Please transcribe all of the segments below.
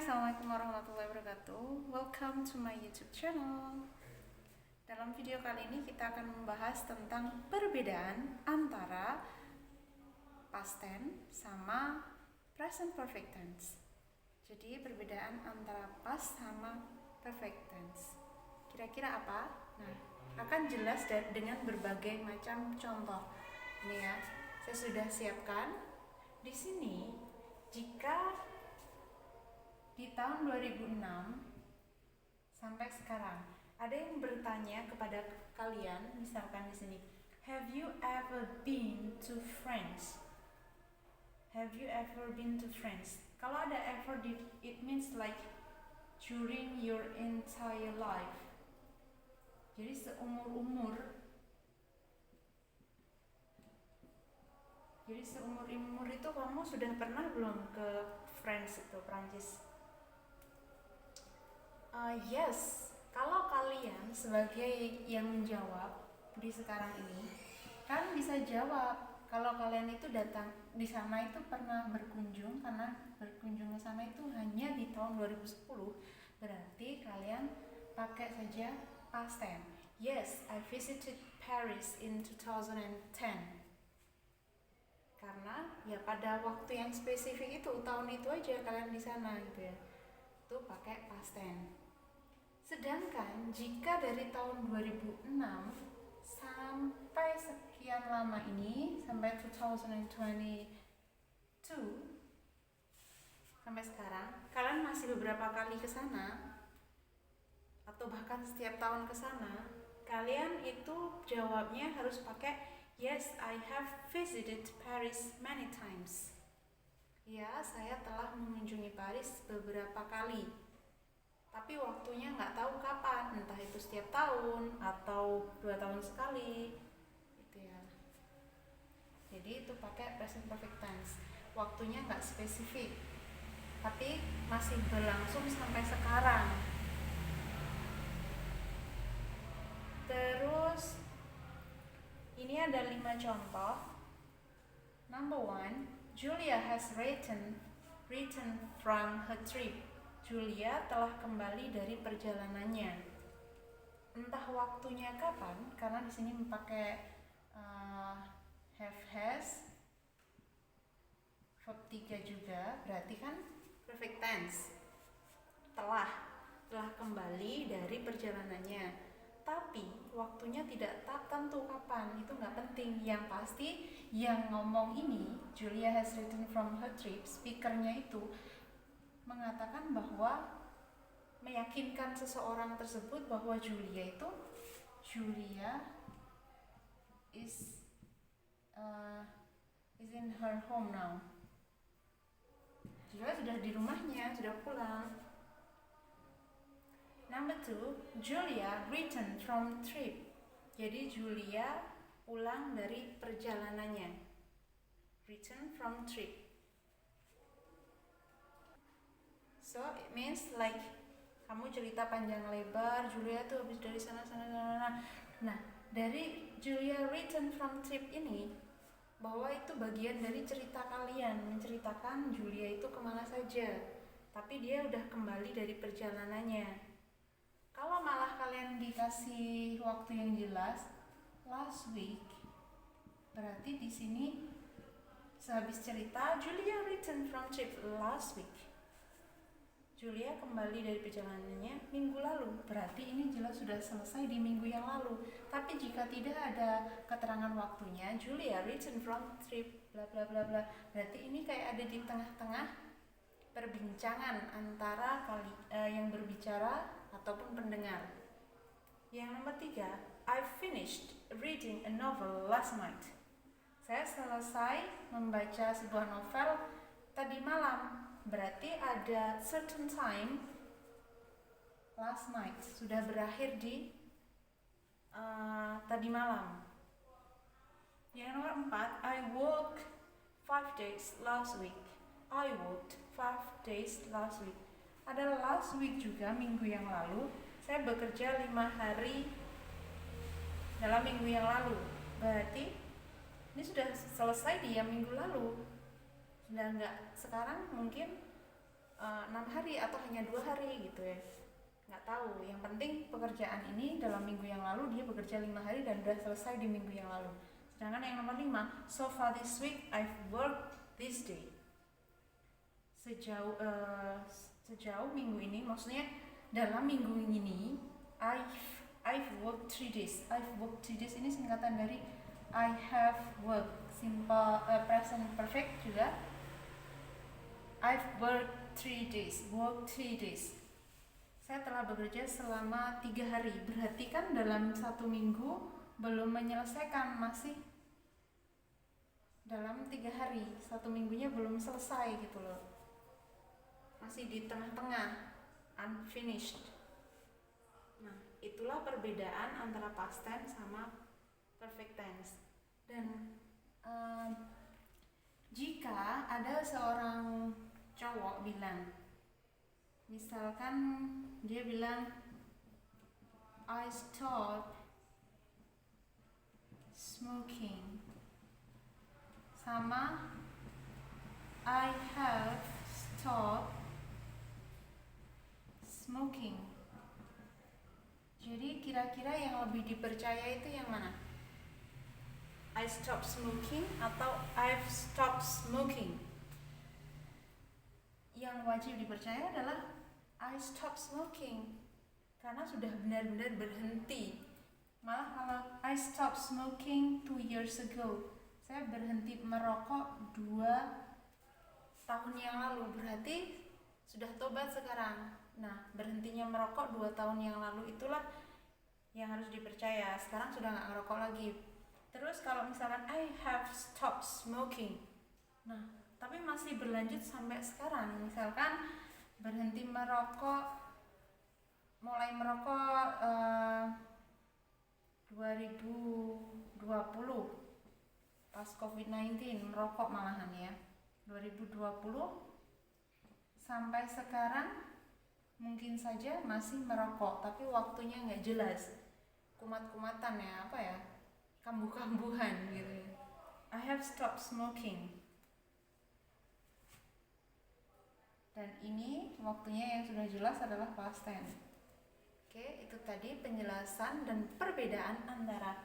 Assalamualaikum warahmatullahi wabarakatuh. Welcome to my YouTube channel. Dalam video kali ini kita akan membahas tentang perbedaan antara past tense sama present perfect tense. Jadi perbedaan antara past sama perfect tense. Kira-kira apa? Nah, akan jelas dengan berbagai macam contoh. Ini ya, saya sudah siapkan. Di sini, jika di tahun 2006 sampai sekarang ada yang bertanya kepada kalian, misalkan di sini, have you ever been to France? Have you ever been to France? Kalau ada ever, it means like during your entire life. Jadi seumur-umur itu kamu sudah pernah belum ke France itu, Prancis? Yes, kalau kalian sebagai yang menjawab di sekarang ini, kalian bisa jawab kalau kalian itu datang di sana itu pernah berkunjung, karena berkunjung ke sana itu hanya di tahun 2010, berarti kalian pakai saja past tense. Yes, I visited Paris in 2010. Karena ya pada waktu yang spesifik itu, tahun itu aja kalian di sana gitu ya. Itu pakai past tense. Sedangkan jika dari tahun 2006 sampai sekian lama ini, sampai 2022 sampai sekarang, kalian masih beberapa kali ke sana atau bahkan setiap tahun ke sana, kalian itu jawabnya harus pakai yes, I have visited Paris many times. Ya, saya telah mengunjungi Paris beberapa kali. Tapi waktunya nggak tahu kapan, entah itu setiap tahun atau 2 tahun sekali gitu ya. Jadi itu pakai present perfect tense, waktunya nggak spesifik tapi masih berlangsung sampai sekarang. Terus ini ada 5 contoh. Number 1, Julia has returned from her trip. Julia telah kembali dari perjalanannya. Entah waktunya kapan, karena di sini memakai have has, verb 3 juga, berarti kan perfect tense. Telah kembali dari perjalanannya. Tapi waktunya tidak tentu kapan, itu nggak penting. Yang pasti yang ngomong ini, Julia has returned from her trip, speakernya itu mengatakan bahwa meyakinkan seseorang tersebut bahwa Julia is in her home now. Julia sudah di rumahnya, sudah pulang. Number 2, Julia returned from trip. Jadi Julia pulang dari perjalanannya. Return from trip. So it means like kamu cerita panjang lebar, Julia tuh habis dari sana. Nah, dari Julia return from trip ini, bahwa itu bagian dari cerita kalian, menceritakan Julia itu kemana saja, tapi dia udah kembali dari perjalanannya. Kalau malah kalian dikasih waktu yang jelas, last week, berarti di sini sehabis cerita Julia return from trip last week. Julia kembali dari perjalanannya minggu lalu, berarti ini jelas sudah selesai di minggu yang lalu. Tapi jika tidak ada keterangan waktunya, Julia return from trip bla bla bla bla, berarti ini kayak ada di tengah-tengah perbincangan antara yang berbicara ataupun pendengar. Yang nomor 3, I finished reading a novel last night. Saya selesai membaca sebuah novel tadi malam. Berarti ada certain time last night, sudah berakhir di tadi malam. Yang nomor 4, I worked 5 days last week. I worked 5 days last week. Ada last week juga, minggu yang lalu. Saya bekerja 5 hari dalam minggu yang lalu. Berarti ini sudah selesai di yang minggu lalu. Sudah enggak, sekarang mungkin 6 hari atau hanya 2 hari gitu ya, nggak tahu. Yang penting pekerjaan ini dalam minggu yang lalu dia bekerja 5 hari dan udah selesai di minggu yang lalu. Sedangkan yang nomor 5, so far this week I've worked this day. Sejauh minggu ini, maksudnya dalam minggu ini I've worked 3 days. I've worked 3 days ini singkatan dari I have worked, simple present perfect juga. I've worked 3 days, worked 3 days. Saya telah bekerja selama 3 hari. Berarti kan dalam 1 minggu belum menyelesaikan, masih dalam 3 hari. 1 minggunya belum selesai gitu loh. Masih di tengah-tengah, unfinished. Nah, itulah perbedaan antara past tense sama perfect tense. Dan jika ada seorang cowok bilang, misalkan dia bilang I stopped smoking, sama I have stopped smoking. Jadi kira-kira yang lebih dipercaya itu yang mana? I stopped smoking atau I've stopped smoking? Yang wajib dipercaya adalah I stopped smoking, karena sudah benar-benar berhenti. Malah kalau I stopped smoking 2 years ago, saya berhenti merokok 2 tahun yang lalu, berarti sudah tobat sekarang. Nah, berhentinya merokok 2 tahun yang lalu itulah yang harus dipercaya. Sekarang sudah nggak ngerokok lagi. Terus kalau misalkan I have stopped smoking, nah tapi masih berlanjut sampai sekarang, misalkan berhenti merokok, mulai merokok 2020 pas COVID-19, merokok malahan ya, 2020 sampai sekarang mungkin saja masih merokok, tapi waktunya nggak jelas, kumat-kumatan ya, apa ya, kambuh-kambuhan gitu. I have stopped smoking. Dan ini waktunya yang sudah jelas adalah past tense. Oke, itu tadi penjelasan dan perbedaan antara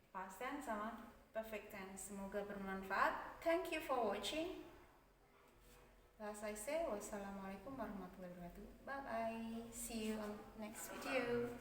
past tense sama perfect tense. Semoga bermanfaat. Thank you for watching. As I say, wassalamualaikum warahmatullahi wabarakatuh. Bye bye. See you on next video.